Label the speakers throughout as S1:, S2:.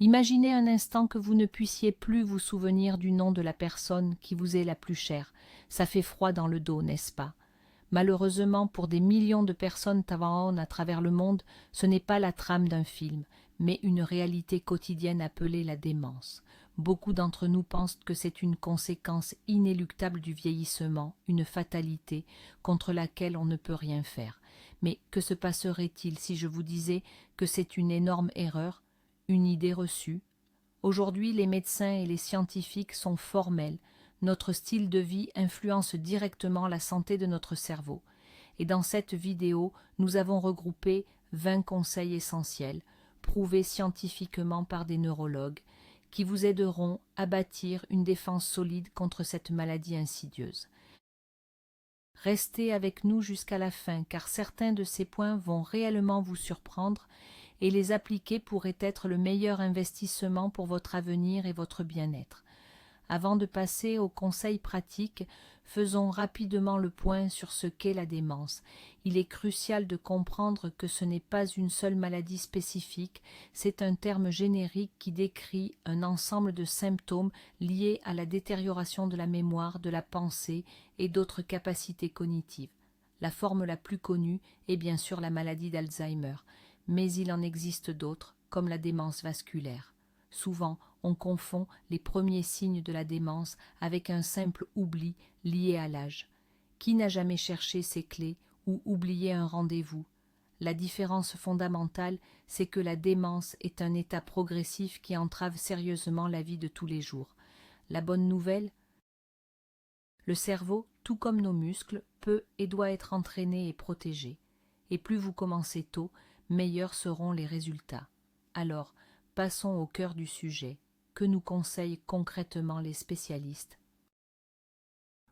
S1: Imaginez un instant que vous ne puissiez plus vous souvenir du nom de la personne qui vous est la plus chère. Ça fait froid dans le dos, n'est-ce pas? Malheureusement, pour des millions de personnes tavannes à travers le monde, ce n'est pas la trame d'un film, mais une réalité quotidienne appelée la démence. Beaucoup d'entre nous pensent que c'est une conséquence inéluctable du vieillissement, une fatalité contre laquelle on ne peut rien faire. Mais que se passerait-il si je vous disais que c'est une énorme erreur, une idée reçue? Aujourd'hui, les médecins et les scientifiques sont formels. Notre style de vie influence directement la santé de notre cerveau. Et dans cette vidéo, nous avons regroupé 20 conseils essentiels, prouvés scientifiquement par des neurologues, qui vous aideront à bâtir une défense solide contre cette maladie insidieuse. Restez avec nous jusqu'à la fin, car certains de ces points vont réellement vous surprendre et les appliquer pourrait être le meilleur investissement pour votre avenir et votre bien-être. Avant de passer aux conseils pratiques, faisons rapidement le point sur ce qu'est la démence. Il est crucial de comprendre que ce n'est pas une seule maladie spécifique, c'est un terme générique qui décrit un ensemble de symptômes liés à la détérioration de la mémoire, de la pensée et d'autres capacités cognitives. La forme la plus connue est bien sûr la maladie d'Alzheimer, mais il en existe d'autres, comme la démence vasculaire. Souvent, on confond les premiers signes de la démence avec un simple oubli lié à l'âge. Qui n'a jamais cherché ses clés ou oublié un rendez-vous? La différence fondamentale, c'est que la démence est un état progressif qui entrave sérieusement la vie de tous les jours. La bonne nouvelle? Le cerveau, tout comme nos muscles, peut et doit être entraîné et protégé. Et plus vous commencez tôt, meilleurs seront les résultats. Alors, passons au cœur du sujet. Que nous conseillent concrètement les spécialistes?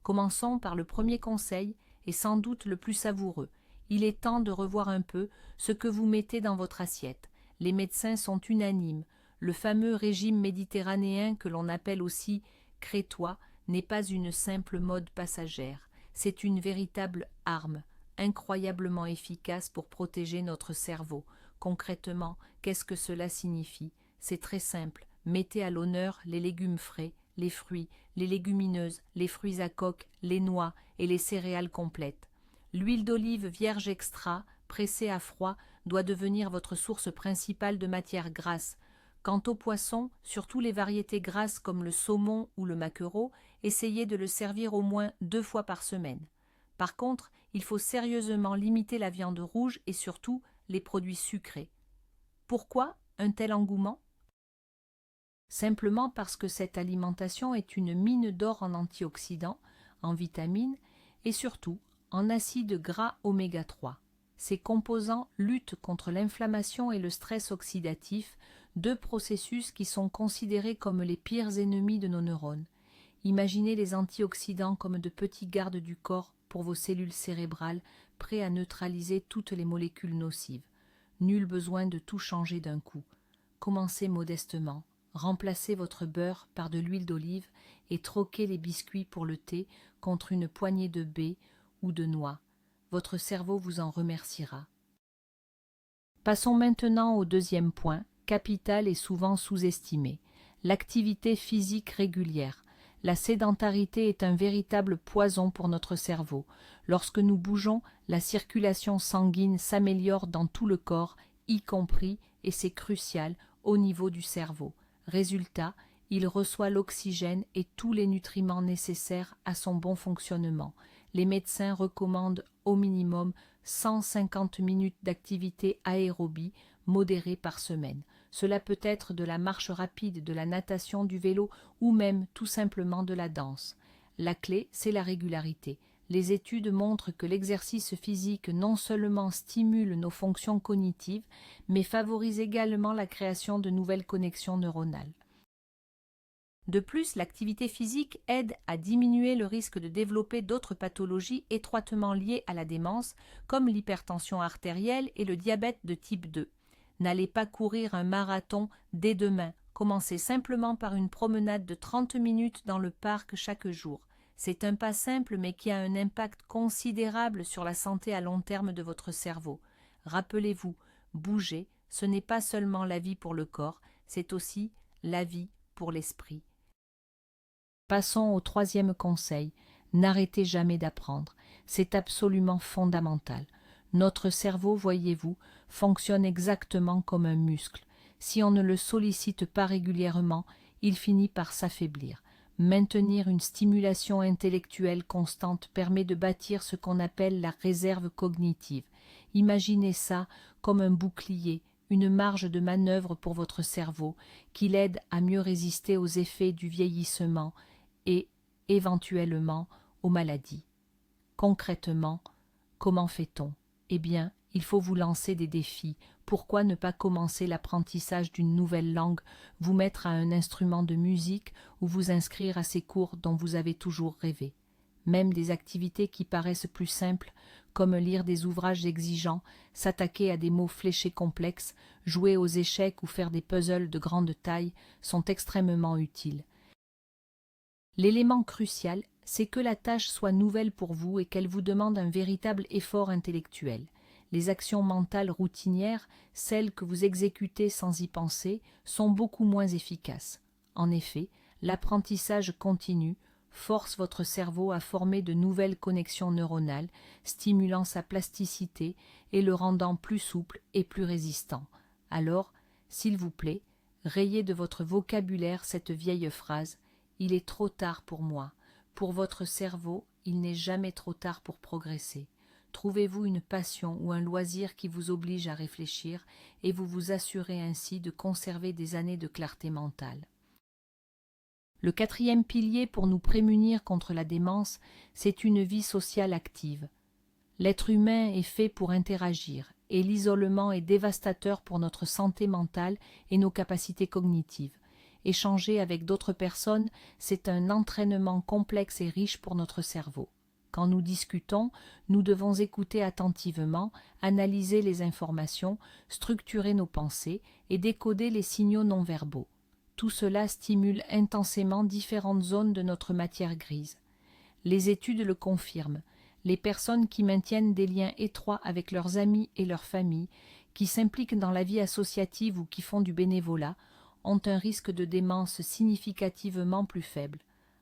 S1: Commençons par le premier conseil, et sans doute le plus savoureux. Il est temps de revoir un peu ce que vous mettez dans votre assiette. Les médecins sont unanimes. Le fameux régime méditerranéen que l'on appelle aussi crétois n'est pas une simple mode passagère. C'est une véritable arme, incroyablement efficace pour protéger notre cerveau. Concrètement, qu'est-ce que cela signifie? C'est très simple. Mettez à l'honneur les légumes frais, les fruits, les légumineuses, les fruits à coque, les noix et les céréales complètes. L'huile d'olive vierge extra, pressée à froid, doit devenir votre source principale de matière grasse. Quant aux poissons, surtout les variétés grasses comme le saumon ou le maquereau, essayez de le servir au moins 2 fois par semaine. Par contre, il faut sérieusement limiter la viande rouge et surtout les produits sucrés. Pourquoi un tel engouement? Simplement parce que cette alimentation est une mine d'or en antioxydants, en vitamines et surtout en acides gras oméga 3. Ces composants luttent contre l'inflammation et le stress oxydatif, deux processus qui sont considérés comme les pires ennemis de nos neurones. Imaginez les antioxydants comme de petits gardes du corps pour vos cellules cérébrales, prêts à neutraliser toutes les molécules nocives. Nul besoin de tout changer d'un coup. Commencez modestement. Remplacez votre beurre par de l'huile d'olive et troquez les biscuits pour le thé contre une poignée de baies ou de noix. Votre cerveau vous en remerciera. Passons maintenant au deuxième point, capital et souvent sous-estimé, l'activité physique régulière. La sédentarité est un véritable poison pour notre cerveau. Lorsque nous bougeons, la circulation sanguine s'améliore dans tout le corps, y compris, et c'est crucial, au niveau du cerveau. Résultat, il reçoit l'oxygène et tous les nutriments nécessaires à son bon fonctionnement. Les médecins recommandent au minimum 150 minutes d'activité aérobie modérée par semaine. Cela peut être de la marche rapide, de la natation, du vélo ou même tout simplement de la danse. La clé, c'est la régularité. Les études montrent que l'exercice physique non seulement stimule nos fonctions cognitives, mais favorise également la création de nouvelles connexions neuronales. De plus, l'activité physique aide à diminuer le risque de développer d'autres pathologies étroitement liées à la démence, comme l'hypertension artérielle et le diabète de type 2. N'allez pas courir un marathon dès demain. Commencez simplement par une promenade de 30 minutes dans le parc chaque jour. C'est un pas simple mais qui a un impact considérable sur la santé à long terme de votre cerveau. Rappelez-vous, bouger, ce n'est pas seulement la vie pour le corps, c'est aussi la vie pour l'esprit. Passons au troisième conseil, n'arrêtez jamais d'apprendre, c'est absolument fondamental. Notre cerveau, voyez-vous, fonctionne exactement comme un muscle. Si on ne le sollicite pas régulièrement, il finit par s'affaiblir. Maintenir une stimulation intellectuelle constante permet de bâtir ce qu'on appelle la réserve cognitive. Imaginez ça comme un bouclier, une marge de manœuvre pour votre cerveau qui l'aide à mieux résister aux effets du vieillissement et, éventuellement, aux maladies. Concrètement, comment fait-on? Eh bien, il faut vous lancer des défis. Pourquoi ne pas commencer l'apprentissage d'une nouvelle langue, vous mettre à un instrument de musique ou vous inscrire à ces cours dont vous avez toujours rêvé? Même des activités qui paraissent plus simples, comme lire des ouvrages exigeants, s'attaquer à des mots fléchés complexes, jouer aux échecs ou faire des puzzles de grande taille, sont extrêmement utiles. L'élément crucial, c'est que la tâche soit nouvelle pour vous et qu'elle vous demande un véritable effort intellectuel. Les actions mentales routinières, celles que vous exécutez sans y penser, sont beaucoup moins efficaces. En effet, l'apprentissage continu force votre cerveau à former de nouvelles connexions neuronales, stimulant sa plasticité et le rendant plus souple et plus résistant. Alors, s'il vous plaît, rayez de votre vocabulaire cette vieille phrase « Il est trop tard pour moi ». Pour votre cerveau, il n'est jamais trop tard pour progresser. Trouvez-vous une passion ou un loisir qui vous oblige à réfléchir et vous vous assurez ainsi de conserver des années de clarté mentale. Le quatrième pilier pour nous prémunir contre la démence, c'est une vie sociale active. L'être humain est fait pour interagir et l'isolement est dévastateur pour notre santé mentale et nos capacités cognitives. Échanger avec d'autres personnes, c'est un entraînement complexe et riche pour notre cerveau. Quand nous discutons, nous devons écouter attentivement, analyser les informations, structurer nos pensées et décoder les signaux non-verbaux. Tout cela stimule intensément différentes zones de notre matière grise. Les études le confirment. Les personnes qui maintiennent des liens étroits avec leurs amis et leurs familles, qui s'impliquent dans la vie associative ou qui font du bénévolat, ont un risque de démence significativement plus faible.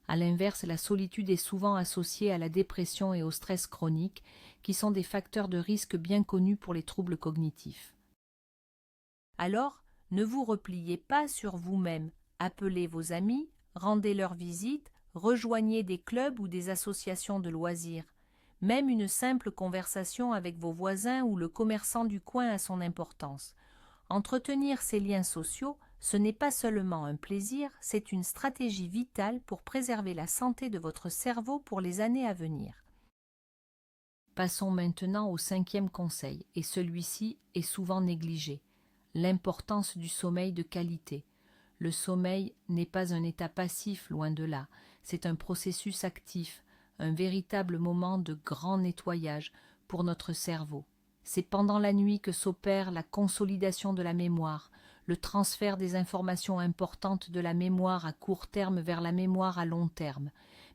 S1: À l'inverse, la solitude est souvent associée à la dépression et au stress chronique, qui sont des facteurs de risque bien connus pour les troubles cognitifs. Alors, ne vous repliez pas sur vous-même. Appelez vos amis, rendez leur visite, rejoignez des clubs ou des associations de loisirs. Même une simple conversation avec vos voisins ou le commerçant du coin a son importance. Entretenir ces liens sociaux, ce n'est pas seulement un plaisir, c'est une stratégie vitale pour préserver la santé de votre cerveau pour les années à venir. Passons maintenant au cinquième conseil, et celui-ci est souvent négligé, l'importance du sommeil de qualité. Le sommeil n'est pas un état passif, loin de là, c'est un processus actif, un véritable moment de grand nettoyage pour notre cerveau. C'est pendant la nuit que s'opère la consolidation de la mémoire, le transfert des informations importantes de la mémoire à court terme vers la mémoire à long terme.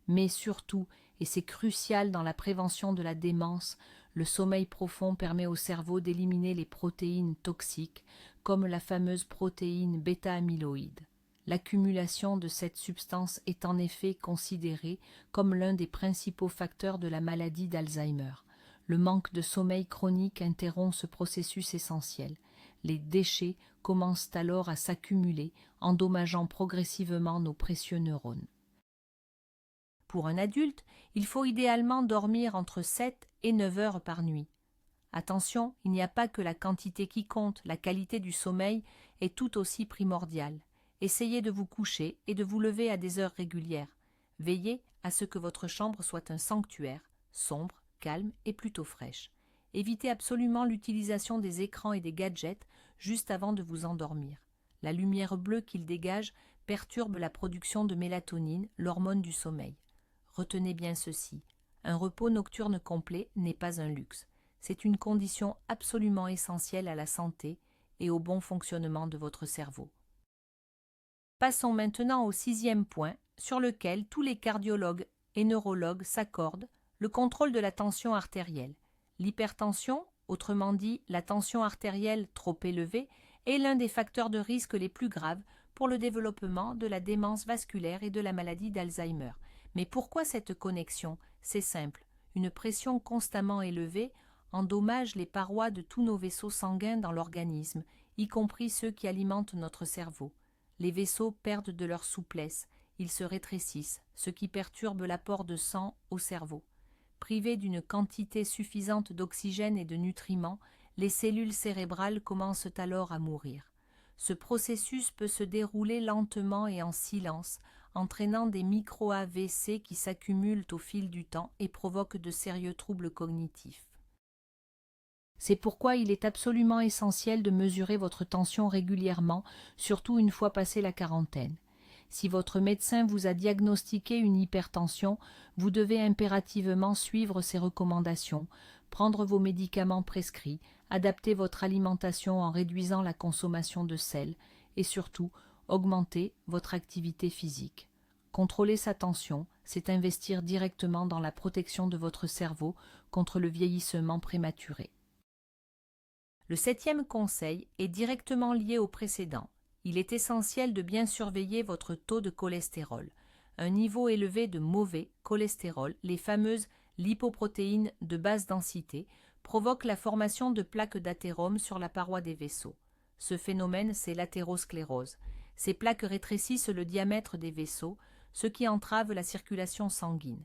S1: Mais surtout, et c'est crucial dans la prévention de la démence, le sommeil profond permet au cerveau d'éliminer les protéines toxiques, comme la fameuse protéine bêta-amyloïde. L'accumulation de cette substance est en effet considérée comme l'un des principaux facteurs de la maladie d'Alzheimer. Le manque de sommeil chronique interrompt ce processus essentiel. Les déchets commencent alors à s'accumuler, endommageant progressivement nos précieux neurones. Pour un adulte, il faut idéalement dormir entre 7 et 9 heures par nuit. Attention, il n'y a pas que la quantité qui compte, la qualité du sommeil est tout aussi primordiale. Essayez de vous coucher et de vous lever à des heures régulières. Veillez à ce que votre chambre soit un sanctuaire, sombre, calme et plutôt fraîche. Évitez absolument l'utilisation des écrans et des gadgets juste avant de vous endormir. La lumière bleue qu'ils dégagent perturbe la production de mélatonine, l'hormone du sommeil. Retenez bien ceci, un repos nocturne complet n'est pas un luxe. C'est une condition absolument essentielle à la santé et au bon fonctionnement de votre cerveau. Passons maintenant au sixième point, sur lequel tous les cardiologues et neurologues s'accordent, le contrôle de la tension artérielle. L'hypertension, autrement dit la tension artérielle trop élevée, est l'un des facteurs de risque les plus graves pour le développement de la démence vasculaire et de la maladie d'Alzheimer. Mais pourquoi cette connexion? C'est simple. Une pression constamment élevée endommage les parois de tous nos vaisseaux sanguins dans l'organisme, y compris ceux qui alimentent notre cerveau. Les vaisseaux perdent de leur souplesse, ils se rétrécissent, ce qui perturbe l'apport de sang au cerveau. Privées d'une quantité suffisante d'oxygène et de nutriments, les cellules cérébrales commencent alors à mourir. Ce processus peut se dérouler lentement et en silence, entraînant des micro-AVC qui s'accumulent au fil du temps et provoquent de sérieux troubles cognitifs. C'est pourquoi il est absolument essentiel de mesurer votre tension régulièrement, surtout une fois passée la quarantaine. Si votre médecin vous a diagnostiqué une hypertension, vous devez impérativement suivre ses recommandations, prendre vos médicaments prescrits, adapter votre alimentation en réduisant la consommation de sel et surtout augmenter votre activité physique. Contrôler sa tension, c'est investir directement dans la protection de votre cerveau contre le vieillissement prématuré. Le 7e conseil est directement lié au précédent. Il est essentiel de bien surveiller votre taux de cholestérol. Un niveau élevé de mauvais cholestérol, les fameuses lipoprotéines de basse densité, provoque la formation de plaques d'athérome sur la paroi des vaisseaux. Ce phénomène, c'est l'athérosclérose. Ces plaques rétrécissent le diamètre des vaisseaux, ce qui entrave la circulation sanguine.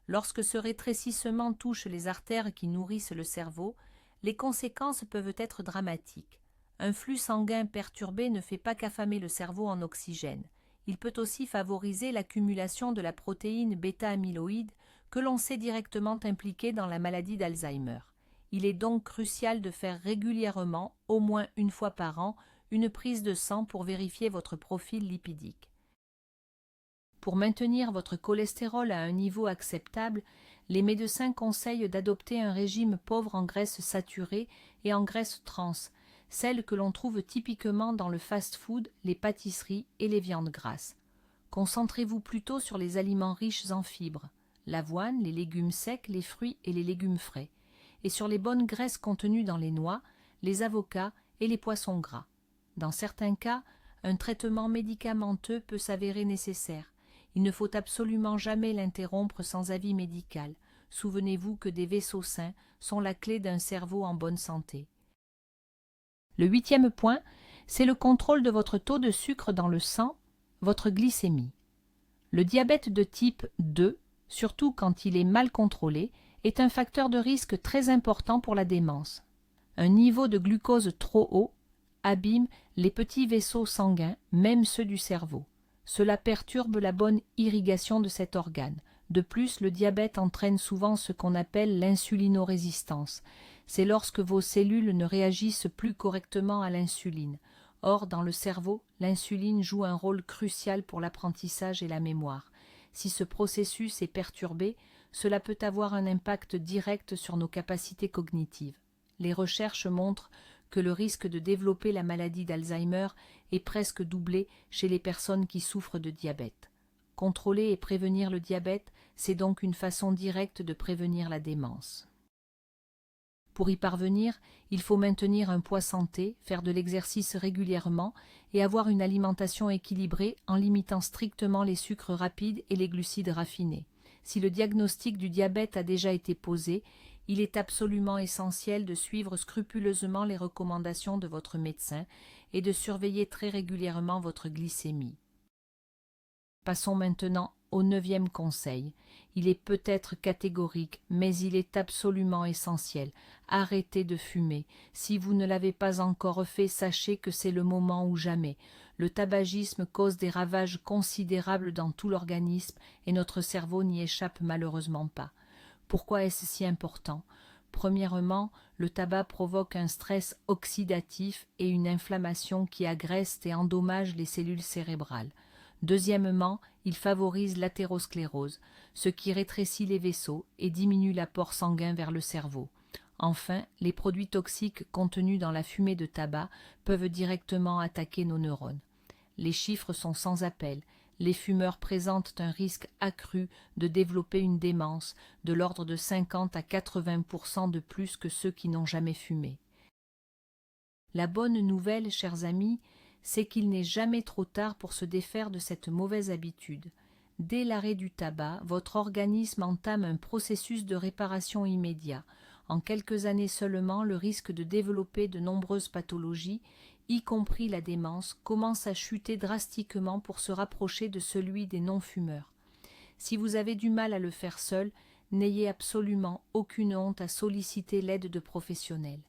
S1: Lorsque ce rétrécissement touche les artères qui nourrissent le cerveau, les conséquences peuvent être dramatiques. Un flux sanguin perturbé ne fait pas qu'affamer le cerveau en oxygène. Il peut aussi favoriser l'accumulation de la protéine bêta-amyloïde que l'on sait directement impliquée dans la maladie d'Alzheimer. Il est donc crucial de faire régulièrement, au moins une fois par an, une prise de sang pour vérifier votre profil lipidique. Pour maintenir votre cholestérol à un niveau acceptable, les médecins conseillent d'adopter un régime pauvre en graisses saturées et en graisses trans, celles que l'on trouve typiquement dans le fast-food, les pâtisseries et les viandes grasses. Concentrez-vous plutôt sur les aliments riches en fibres, l'avoine, les légumes secs, les fruits et les légumes frais, et sur les bonnes graisses contenues dans les noix, les avocats et les poissons gras. Dans certains cas, un traitement médicamenteux peut s'avérer nécessaire. Il ne faut absolument jamais l'interrompre sans avis médical. Souvenez-vous que des vaisseaux sains sont la clé d'un cerveau en bonne santé. Le 8e point, c'est le contrôle de votre taux de sucre dans le sang, votre glycémie. Le diabète de type 2, surtout quand il est mal contrôlé, est un facteur de risque très important pour la démence. Un niveau de glucose trop haut abîme les petits vaisseaux sanguins, même ceux du cerveau. Cela perturbe la bonne irrigation de cet organe. De plus, le diabète entraîne souvent ce qu'on appelle l'insulinorésistance. C'est lorsque vos cellules ne réagissent plus correctement à l'insuline. Or, dans le cerveau, l'insuline joue un rôle crucial pour l'apprentissage et la mémoire. Si ce processus est perturbé, cela peut avoir un impact direct sur nos capacités cognitives. Les recherches montrent que le risque de développer la maladie d'Alzheimer est presque doublé chez les personnes qui souffrent de diabète. Contrôler et prévenir le diabète, c'est donc une façon directe de prévenir la démence. Pour y parvenir, il faut maintenir un poids santé, faire de l'exercice régulièrement et avoir une alimentation équilibrée en limitant strictement les sucres rapides et les glucides raffinés. Si le diagnostic du diabète a déjà été posé, il est absolument essentiel de suivre scrupuleusement les recommandations de votre médecin et de surveiller très régulièrement votre glycémie. Passons maintenant au 9e conseil. Il est peut-être catégorique, mais il est absolument essentiel. Arrêtez de fumer. Si vous ne l'avez pas encore fait, sachez que c'est le moment ou jamais. Le tabagisme cause des ravages considérables dans tout l'organisme et notre cerveau n'y échappe malheureusement pas. Pourquoi est-ce si important? Premièrement, le tabac provoque un stress oxydatif et une inflammation qui agressent et endommagent les cellules cérébrales. Deuxièmement, il favorise l'athérosclérose, ce qui rétrécit les vaisseaux et diminue l'apport sanguin vers le cerveau. Enfin, les produits toxiques contenus dans la fumée de tabac peuvent directement attaquer nos neurones. Les chiffres sont sans appel. Les fumeurs présentent un risque accru de développer une démence de l'ordre de 50 à 80% de plus que ceux qui n'ont jamais fumé. La bonne nouvelle, chers amis, c'est qu'il n'est jamais trop tard pour se défaire de cette mauvaise habitude. Dès l'arrêt du tabac, votre organisme entame un processus de réparation immédiat. En quelques années seulement, le risque de développer de nombreuses pathologies, y compris la démence, commence à chuter drastiquement pour se rapprocher de celui des non-fumeurs. Si vous avez du mal à le faire seul, n'ayez absolument aucune honte à solliciter l'aide de professionnels.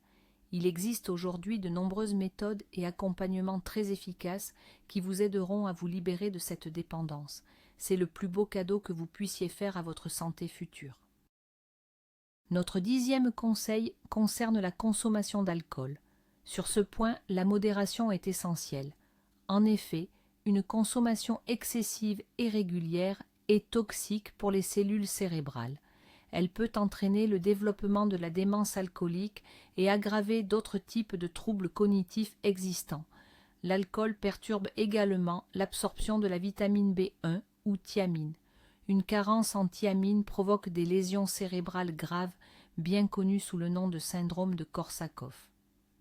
S1: Il existe aujourd'hui de nombreuses méthodes et accompagnements très efficaces qui vous aideront à vous libérer de cette dépendance. C'est le plus beau cadeau que vous puissiez faire à votre santé future. Notre 10e conseil concerne la consommation d'alcool. Sur ce point, la modération est essentielle. En effet, une consommation excessive et régulière est toxique pour les cellules cérébrales. Elle peut entraîner le développement de la démence alcoolique et aggraver d'autres types de troubles cognitifs existants. L'alcool perturbe également l'absorption de la vitamine B1 ou thiamine. Une carence en thiamine provoque des lésions cérébrales graves, bien connues sous le nom de syndrome de Korsakoff.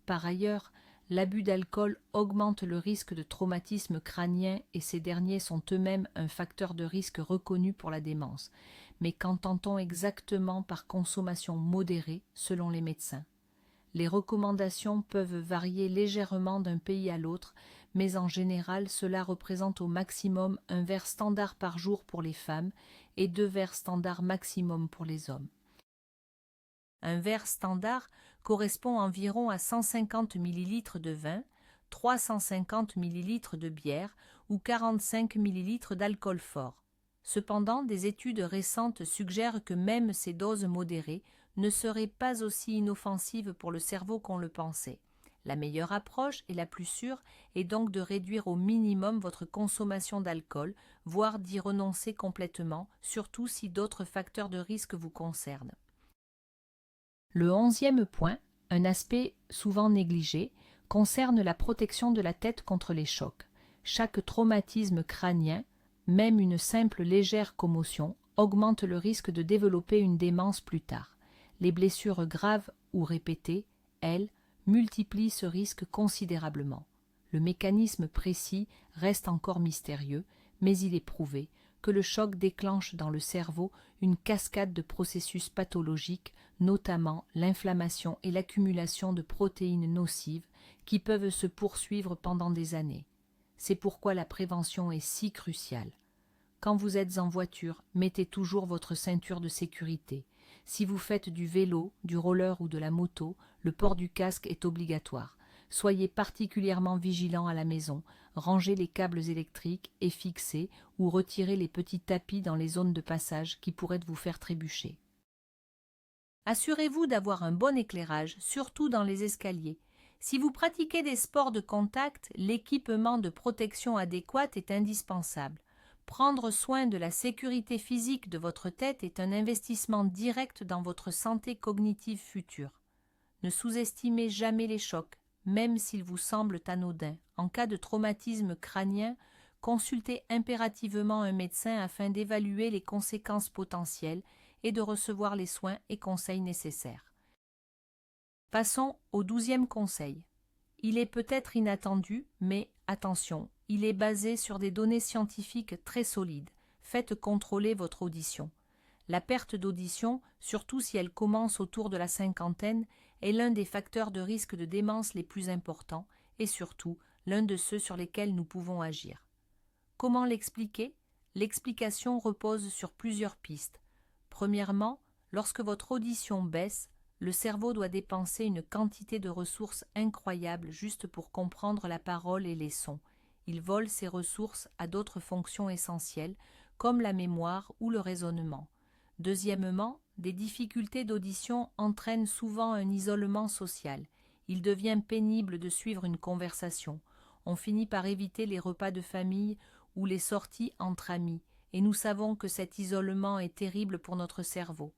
S1: Par ailleurs, l'abus d'alcool augmente le risque de traumatisme crânien et ces derniers sont eux-mêmes un facteur de risque reconnu pour la démence. Mais qu'entend-on exactement par consommation modérée selon les médecins? Les recommandations peuvent varier légèrement d'un pays à l'autre, mais en général cela représente au maximum un verre standard par jour pour les femmes et 2 verres standards maximum pour les hommes. Un verre standard correspond environ à 150 ml de vin, 350 ml de bière ou 45 ml d'alcool fort. Cependant, des études récentes suggèrent que même ces doses modérées ne seraient pas aussi inoffensives pour le cerveau qu'on le pensait. La meilleure approche et la plus sûre est donc de réduire au minimum votre consommation d'alcool, voire d'y renoncer complètement, surtout si d'autres facteurs de risque vous concernent. Le 11e point, un aspect souvent négligé, concerne la protection de la tête contre les chocs. Chaque traumatisme crânien, même une simple légère commotion, augmente le risque de développer une démence plus tard. Les blessures graves ou répétées, elles, multiplient ce risque considérablement. Le mécanisme précis reste encore mystérieux, mais il est prouvé que le choc déclenche dans le cerveau une cascade de processus pathologiques, notamment l'inflammation et l'accumulation de protéines nocives qui peuvent se poursuivre pendant des années. C'est pourquoi la prévention est si cruciale. Quand vous êtes en voiture, mettez toujours votre ceinture de sécurité. Si vous faites du vélo, du roller ou de la moto, le port du casque est obligatoire. Soyez particulièrement vigilant à la maison, rangez les câbles électriques et fixez ou retirez les petits tapis dans les zones de passage qui pourraient vous faire trébucher. Assurez-vous d'avoir un bon éclairage, surtout dans les escaliers. Si vous pratiquez des sports de contact, l'équipement de protection adéquat est indispensable. Prendre soin de la sécurité physique de votre tête est un investissement direct dans votre santé cognitive future. Ne sous-estimez jamais les chocs, même s'ils vous semblent anodins. En cas de traumatisme crânien, consultez impérativement un médecin afin d'évaluer les conséquences potentielles et de recevoir les soins et conseils nécessaires. Passons au 12e conseil. Il est peut-être inattendu, mais attention, il est basé sur des données scientifiques très solides. Faites contrôler votre audition. La perte d'audition, surtout si elle commence autour de la cinquantaine, est l'un des facteurs de risque de démence les plus importants et surtout l'un de ceux sur lesquels nous pouvons agir. Comment l'expliquer? L'explication repose sur plusieurs pistes. Premièrement, lorsque votre audition baisse, le cerveau doit dépenser une quantité de ressources incroyables juste pour comprendre la parole et les sons. Il vole ces ressources à d'autres fonctions essentielles, comme la mémoire ou le raisonnement. Deuxièmement, des difficultés d'audition entraînent souvent un isolement social. Il devient pénible de suivre une conversation. On finit par éviter les repas de famille ou les sorties entre amis, et nous savons que cet isolement est terrible pour notre cerveau.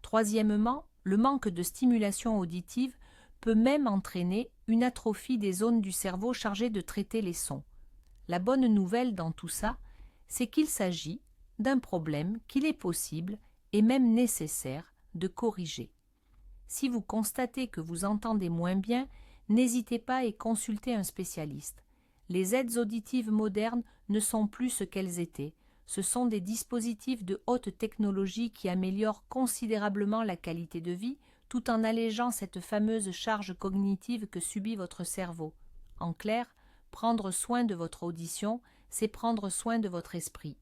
S1: Troisièmement, le manque de stimulation auditive peut même entraîner une atrophie des zones du cerveau chargées de traiter les sons. La bonne nouvelle dans tout ça, c'est qu'il s'agit d'un problème qu'il est possible et même nécessaire de corriger. Si vous constatez que vous entendez moins bien, n'hésitez pas et consultez un spécialiste. Les aides auditives modernes ne sont plus ce qu'elles étaient. Ce sont des dispositifs de haute technologie qui améliorent considérablement la qualité de vie tout en allégeant cette fameuse charge cognitive que subit votre cerveau. En clair, prendre soin de votre audition, c'est prendre soin de votre esprit.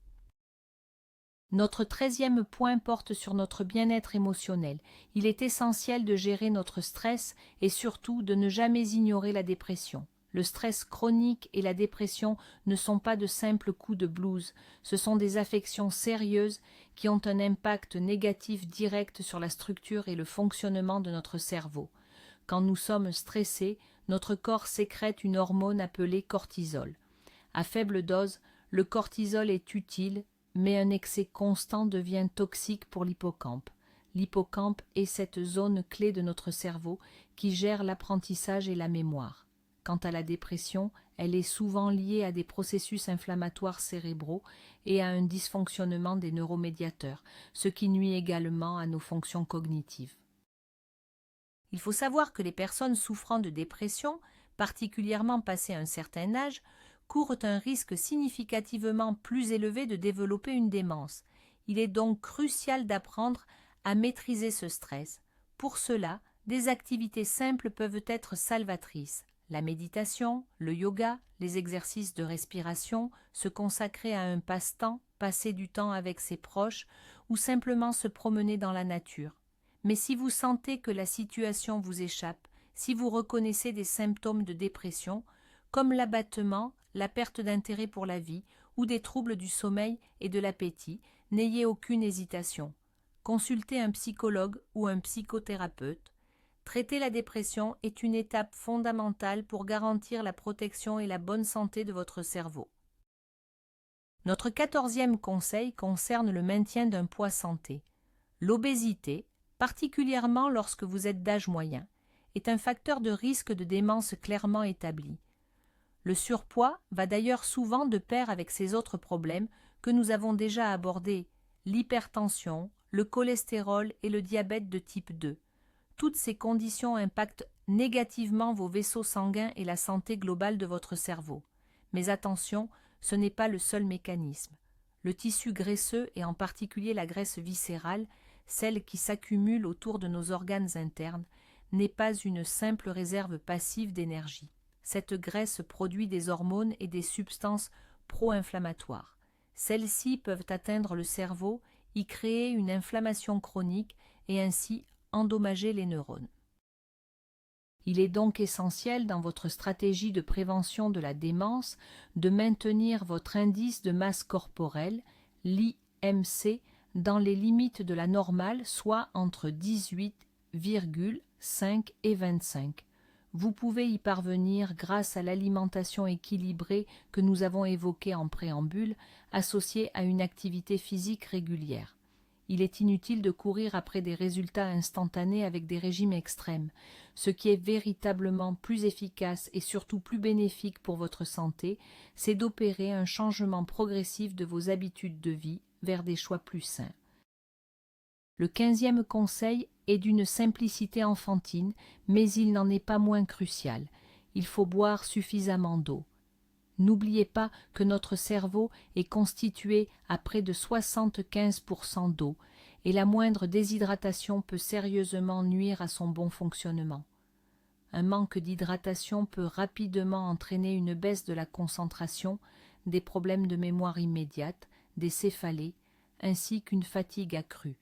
S1: Notre 13e point porte sur notre bien-être émotionnel. Il est essentiel de gérer notre stress et surtout de ne jamais ignorer la dépression. Le stress chronique et la dépression ne sont pas de simples coups de blues, ce sont des affections sérieuses qui ont un impact négatif direct sur la structure et le fonctionnement de notre cerveau. Quand nous sommes stressés, notre corps sécrète une hormone appelée cortisol. À faible dose, le cortisol est utile, mais un excès constant devient toxique pour l'hippocampe. L'hippocampe est cette zone clé de notre cerveau qui gère l'apprentissage et la mémoire. Quant à la dépression, elle est souvent liée à des processus inflammatoires cérébraux et à un dysfonctionnement des neuromédiateurs, ce qui nuit également à nos fonctions cognitives. Il faut savoir que les personnes souffrant de dépression, particulièrement passé un certain âge, courent un risque significativement plus élevé de développer une démence. Il est donc crucial d'apprendre à maîtriser ce stress. Pour cela, des activités simples peuvent être salvatrices. La méditation, le yoga, les exercices de respiration, se consacrer à un passe-temps, passer du temps avec ses proches ou simplement se promener dans la nature. Mais si vous sentez que la situation vous échappe, si vous reconnaissez des symptômes de dépression, comme l'abattement, la perte d'intérêt pour la vie ou des troubles du sommeil et de l'appétit, n'ayez aucune hésitation. Consultez un psychologue ou un psychothérapeute. Traiter la dépression est une étape fondamentale pour garantir la protection et la bonne santé de votre cerveau. Notre 14e conseil concerne le maintien d'un poids santé. L'obésité, particulièrement lorsque vous êtes d'âge moyen, est un facteur de risque de démence clairement établi. Le surpoids va d'ailleurs souvent de pair avec ces autres problèmes que nous avons déjà abordés, l'hypertension, le cholestérol et le diabète de type 2. Toutes ces conditions impactent négativement vos vaisseaux sanguins et la santé globale de votre cerveau. Mais attention, ce n'est pas le seul mécanisme. Le tissu graisseux, et en particulier la graisse viscérale, celle qui s'accumule autour de nos organes internes, n'est pas une simple réserve passive d'énergie. Cette graisse produit des hormones et des substances pro-inflammatoires. Celles-ci peuvent atteindre le cerveau, y créer une inflammation chronique et ainsi endommager les neurones. Il est donc essentiel dans votre stratégie de prévention de la démence de maintenir votre indice de masse corporelle, l'IMC, dans les limites de la normale, soit entre 18,5 et 25. Vous pouvez y parvenir grâce à l'alimentation équilibrée que nous avons évoquée en préambule, associée à une activité physique régulière. Il est inutile de courir après des résultats instantanés avec des régimes extrêmes. Ce qui est véritablement plus efficace et surtout plus bénéfique pour votre santé, c'est d'opérer un changement progressif de vos habitudes de vie vers des choix plus sains. Le 15e conseil est d'une simplicité enfantine, mais il n'en est pas moins crucial. Il faut boire suffisamment d'eau. N'oubliez pas que notre cerveau est constitué à près de 75% d'eau et la moindre déshydratation peut sérieusement nuire à son bon fonctionnement. Un manque d'hydratation peut rapidement entraîner une baisse de la concentration, des problèmes de mémoire immédiate, des céphalées, ainsi qu'une fatigue accrue.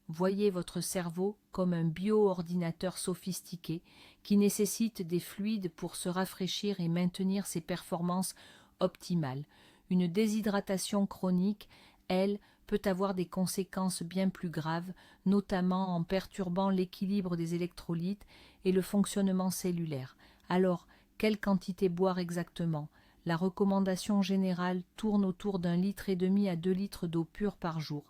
S1: Voyez votre cerveau comme un bio-ordinateur sophistiqué qui nécessite des fluides pour se rafraîchir et maintenir ses performances optimales. Une déshydratation chronique, elle, peut avoir des conséquences bien plus graves, notamment en perturbant l'équilibre des électrolytes et le fonctionnement cellulaire. Alors, quelle quantité boire exactement? La recommandation générale tourne autour d'1,5 litre à 2 litres d'eau pure par jour.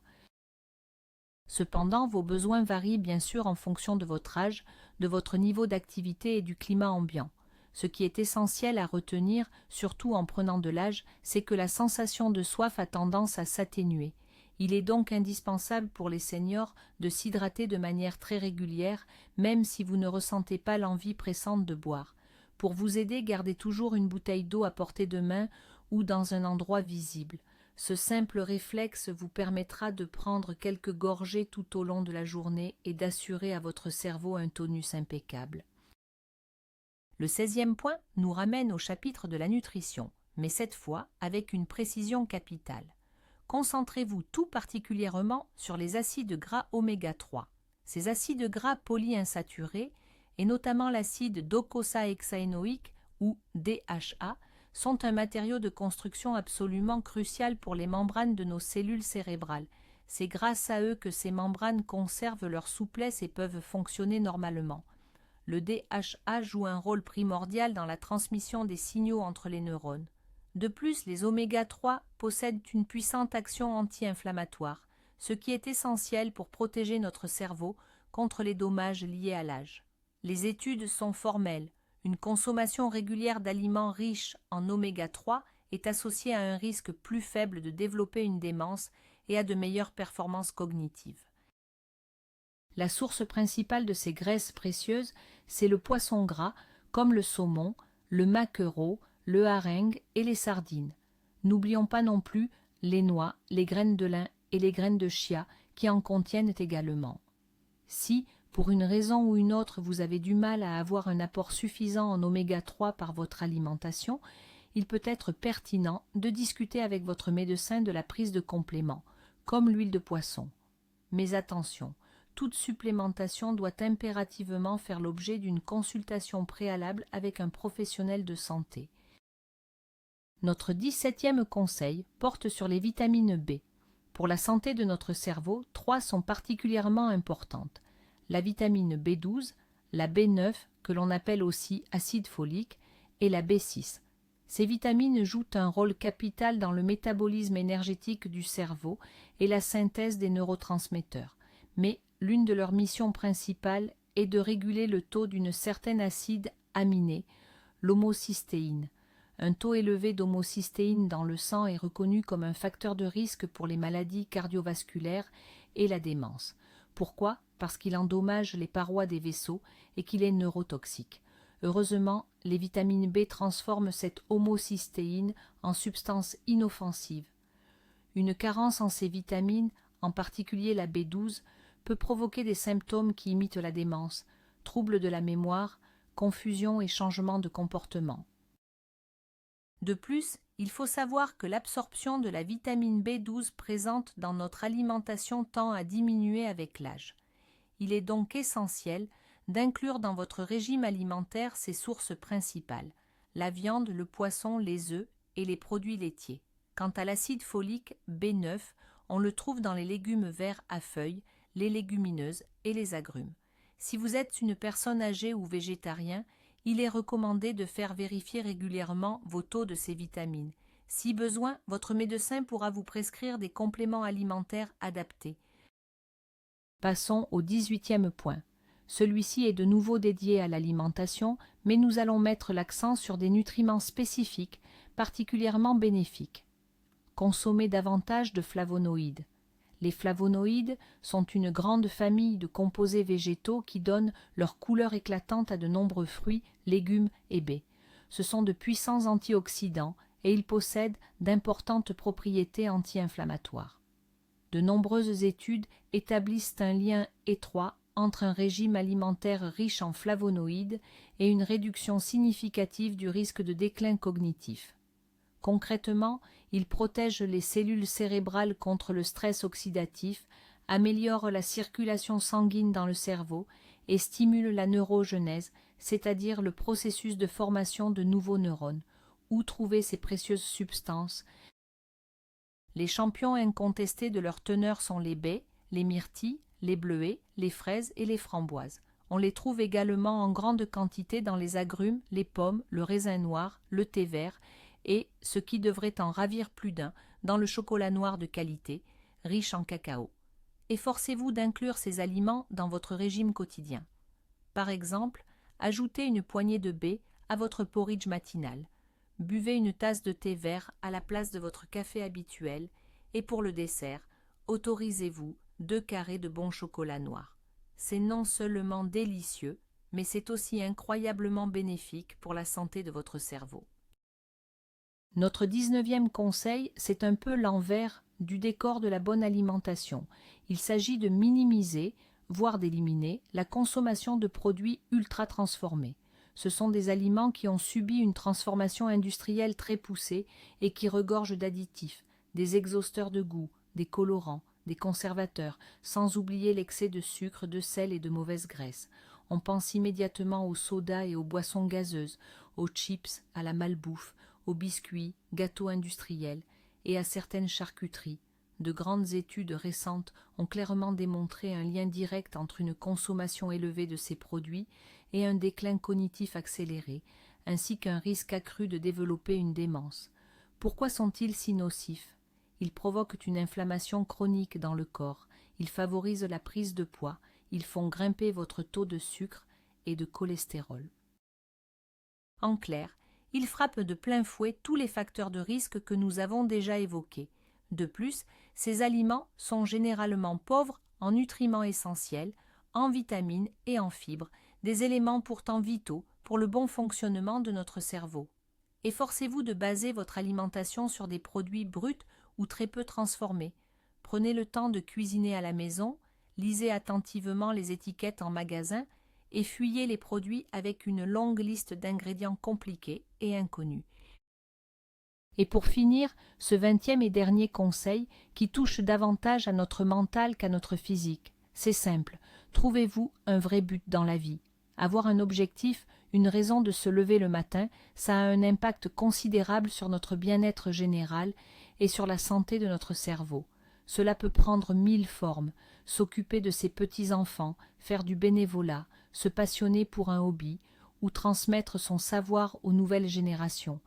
S1: Cependant, vos besoins varient bien sûr en fonction de votre âge, de votre niveau d'activité et du climat ambiant. Ce qui est essentiel à retenir, surtout en prenant de l'âge, c'est que la sensation de soif a tendance à s'atténuer. Il est donc indispensable pour les seniors de s'hydrater de manière très régulière, même si vous ne ressentez pas l'envie pressante de boire. Pour vous aider, gardez toujours une bouteille d'eau à portée de main ou dans un endroit visible. Ce simple réflexe vous permettra de prendre quelques gorgées tout au long de la journée et d'assurer à votre cerveau un tonus impeccable. Le 16e point nous ramène au chapitre de la nutrition, mais cette fois avec une précision capitale. Concentrez-vous tout particulièrement sur les acides gras oméga 3. Ces acides gras polyinsaturés, et notamment l'acide docosahexaénoïque ou DHA, sont un matériau de construction absolument crucial pour les membranes de nos cellules cérébrales. C'est grâce à eux que ces membranes conservent leur souplesse et peuvent fonctionner normalement. Le DHA joue un rôle primordial dans la transmission des signaux entre les neurones. De plus, les oméga 3 possèdent une puissante action anti-inflammatoire, ce qui est essentiel pour protéger notre cerveau contre les dommages liés à l'âge. Les études sont formelles. Une consommation régulière d'aliments riches en oméga 3 est associée à un risque plus faible de développer une démence et à de meilleures performances cognitives. La source principale de ces graisses précieuses, c'est le poisson gras, comme le saumon, le maquereau, le hareng et les sardines. N'oublions pas non plus les noix, les graines de lin et les graines de chia qui en contiennent également. Si, pour une raison ou une autre, vous avez du mal à avoir un apport suffisant en oméga 3 par votre alimentation, il peut être pertinent de discuter avec votre médecin de la prise de compléments, comme l'huile de poisson. Mais attention, toute supplémentation doit impérativement faire l'objet d'une consultation préalable avec un professionnel de santé. Notre 17e conseil porte sur les vitamines B. Pour la santé de notre cerveau, 3 sont particulièrement importantes. La vitamine B12, la B9, que l'on appelle aussi acide folique, et la B6. Ces vitamines jouent un rôle capital dans le métabolisme énergétique du cerveau et la synthèse des neurotransmetteurs. Mais l'une de leurs missions principales est de réguler le taux d'une certaine acide aminé, l'homocystéine. Un taux élevé d'homocystéine dans le sang est reconnu comme un facteur de risque pour les maladies cardiovasculaires et la démence. Pourquoi ? Parce qu'il endommage les parois des vaisseaux et qu'il est neurotoxique. Heureusement, les vitamines B transforment cette homocystéine en substance inoffensive. Une carence en ces vitamines, en particulier la B12, peut provoquer des symptômes qui imitent la démence, troubles de la mémoire, confusion et changement de comportement. De plus, il faut savoir que l'absorption de la vitamine B12 présente dans notre alimentation tend à diminuer avec l'âge. Il est donc essentiel d'inclure dans votre régime alimentaire ces sources principales, la viande, le poisson, les œufs et les produits laitiers. Quant à l'acide folique B9, on le trouve dans les légumes verts à feuilles, les légumineuses et les agrumes. Si vous êtes une personne âgée ou végétarien, il est recommandé de faire vérifier régulièrement vos taux de ces vitamines. Si besoin, votre médecin pourra vous prescrire des compléments alimentaires adaptés. Passons au 18e point. Celui-ci est de nouveau dédié à l'alimentation, mais nous allons mettre l'accent sur des nutriments spécifiques, particulièrement bénéfiques. Consommez davantage de flavonoïdes. Les flavonoïdes sont une grande famille de composés végétaux qui donnent leur couleur éclatante à de nombreux fruits, légumes et baies. Ce sont de puissants antioxydants et ils possèdent d'importantes propriétés anti-inflammatoires. De nombreuses études établissent un lien étroit entre un régime alimentaire riche en flavonoïdes et une réduction significative du risque de déclin cognitif. Concrètement, ils protègent les cellules cérébrales contre le stress oxydatif, améliorent la circulation sanguine dans le cerveau et stimulent la neurogenèse, c'est-à-dire le processus de formation de nouveaux neurones. Où trouver ces précieuses substances ? Les champions incontestés de leur teneur sont les baies, les myrtilles, les bleuets, les fraises et les framboises. On les trouve également en grande quantité dans les agrumes, les pommes, le raisin noir, le thé vert et, ce qui devrait en ravir plus d'un, dans le chocolat noir de qualité, riche en cacao. Efforcez-vous d'inclure ces aliments dans votre régime quotidien. Par exemple, ajoutez une poignée de baies à votre porridge matinal. Buvez une tasse de thé vert à la place de votre café habituel et pour le dessert, autorisez-vous 2 carrés de bon chocolat noir. C'est non seulement délicieux, mais c'est aussi incroyablement bénéfique pour la santé de votre cerveau. Notre 19e conseil, c'est un peu l'envers du décor de la bonne alimentation. Il s'agit de minimiser, voire d'éliminer, la consommation de produits ultra transformés. Ce sont des aliments qui ont subi une transformation industrielle très poussée et qui regorgent d'additifs, des exhausteurs de goût, des colorants, des conservateurs, sans oublier l'excès de sucre, de sel et de mauvaise graisse. On pense immédiatement aux sodas et aux boissons gazeuses, aux chips, à la malbouffe, aux biscuits, gâteaux industriels et à certaines charcuteries. De grandes études récentes ont clairement démontré un lien direct entre une consommation élevée de ces produits et un déclin cognitif accéléré, ainsi qu'un risque accru de développer une démence. Pourquoi sont-ils si nocifs? Ils provoquent une inflammation chronique dans le corps, ils favorisent la prise de poids, ils font grimper votre taux de sucre et de cholestérol. En clair, ils frappent de plein fouet tous les facteurs de risque que nous avons déjà évoqués. De plus, ces aliments sont généralement pauvres en nutriments essentiels, en vitamines et en fibres, des éléments pourtant vitaux pour le bon fonctionnement de notre cerveau. Efforcez-vous de baser votre alimentation sur des produits bruts ou très peu transformés. Prenez le temps de cuisiner à la maison, lisez attentivement les étiquettes en magasin et fuyez les produits avec une longue liste d'ingrédients compliqués et inconnus. Et pour finir, ce 20e et dernier conseil qui touche davantage à notre mental qu'à notre physique. C'est simple, trouvez-vous un vrai but dans la vie. Avoir un objectif, une raison de se lever le matin, ça a un impact considérable sur notre bien-être général et sur la santé de notre cerveau. Cela peut prendre 1000 formes, s'occuper de ses petits-enfants, faire du bénévolat, se passionner pour un hobby ou transmettre son savoir aux nouvelles générations.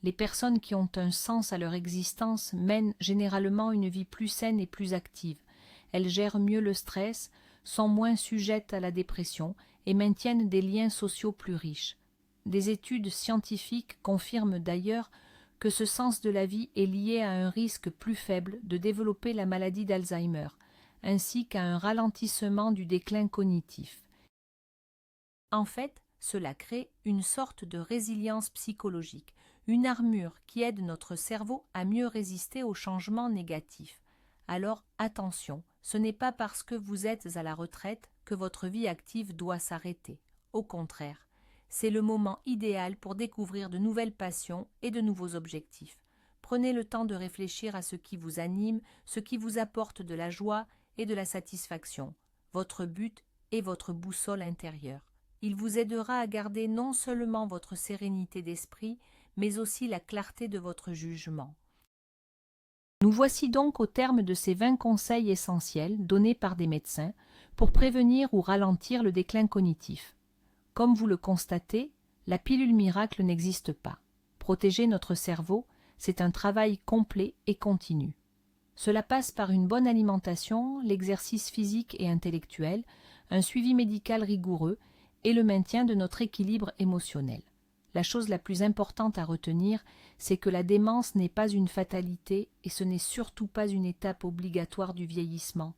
S1: Les personnes qui ont un sens à leur existence mènent généralement une vie plus saine et plus active. Elles gèrent mieux le stress, sont moins sujettes à la dépression et maintiennent des liens sociaux plus riches. Des études scientifiques confirment d'ailleurs que ce sens de la vie est lié à un risque plus faible de développer la maladie d'Alzheimer, ainsi qu'à un ralentissement du déclin cognitif. En fait, cela crée une sorte de résilience psychologique, une armure qui aide notre cerveau à mieux résister aux changements négatifs. Alors attention, ce n'est pas parce que vous êtes à la retraite que votre vie active doit s'arrêter. Au contraire, c'est le moment idéal pour découvrir de nouvelles passions et de nouveaux objectifs. Prenez le temps de réfléchir à ce qui vous anime, ce qui vous apporte de la joie et de la satisfaction, votre but et votre boussole intérieure. Il vous aidera à garder non seulement votre sérénité d'esprit, mais aussi la clarté de votre jugement. Nous voici donc au terme de ces 20 conseils essentiels donnés par des médecins pour prévenir ou ralentir le déclin cognitif. Comme vous le constatez, la pilule miracle n'existe pas. Protéger notre cerveau, c'est un travail complet et continu. Cela passe par une bonne alimentation, l'exercice physique et intellectuel, un suivi médical rigoureux et le maintien de notre équilibre émotionnel. La chose la plus importante à retenir, c'est que la démence n'est pas une fatalité et ce n'est surtout pas une étape obligatoire du vieillissement.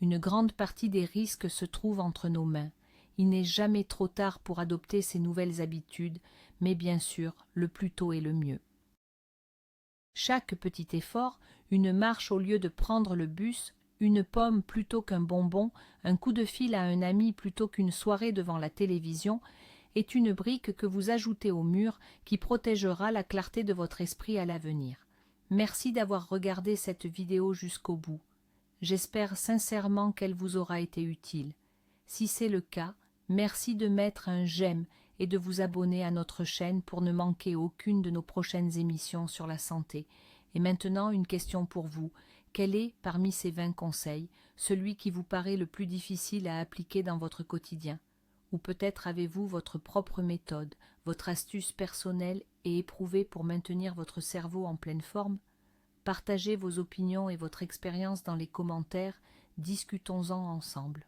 S1: Une grande partie des risques se trouve entre nos mains. Il n'est jamais trop tard pour adopter ces nouvelles habitudes, mais bien sûr, le plus tôt est le mieux. Chaque petit effort, une marche au lieu de prendre le bus, une pomme plutôt qu'un bonbon, un coup de fil à un ami plutôt qu'une soirée devant la télévision, est une brique que vous ajoutez au mur qui protégera la clarté de votre esprit à l'avenir. Merci d'avoir regardé cette vidéo jusqu'au bout. J'espère sincèrement qu'elle vous aura été utile. Si c'est le cas, merci de mettre un j'aime et de vous abonner à notre chaîne pour ne manquer aucune de nos prochaines émissions sur la santé. Et maintenant, une question pour vous. Quel est, parmi ces 20 conseils, celui qui vous paraît le plus difficile à appliquer dans votre quotidien? Ou peut-être avez-vous votre propre méthode, votre astuce personnelle et éprouvée pour maintenir votre cerveau en pleine forme? Partagez vos opinions et votre expérience dans les commentaires, discutons-en ensemble.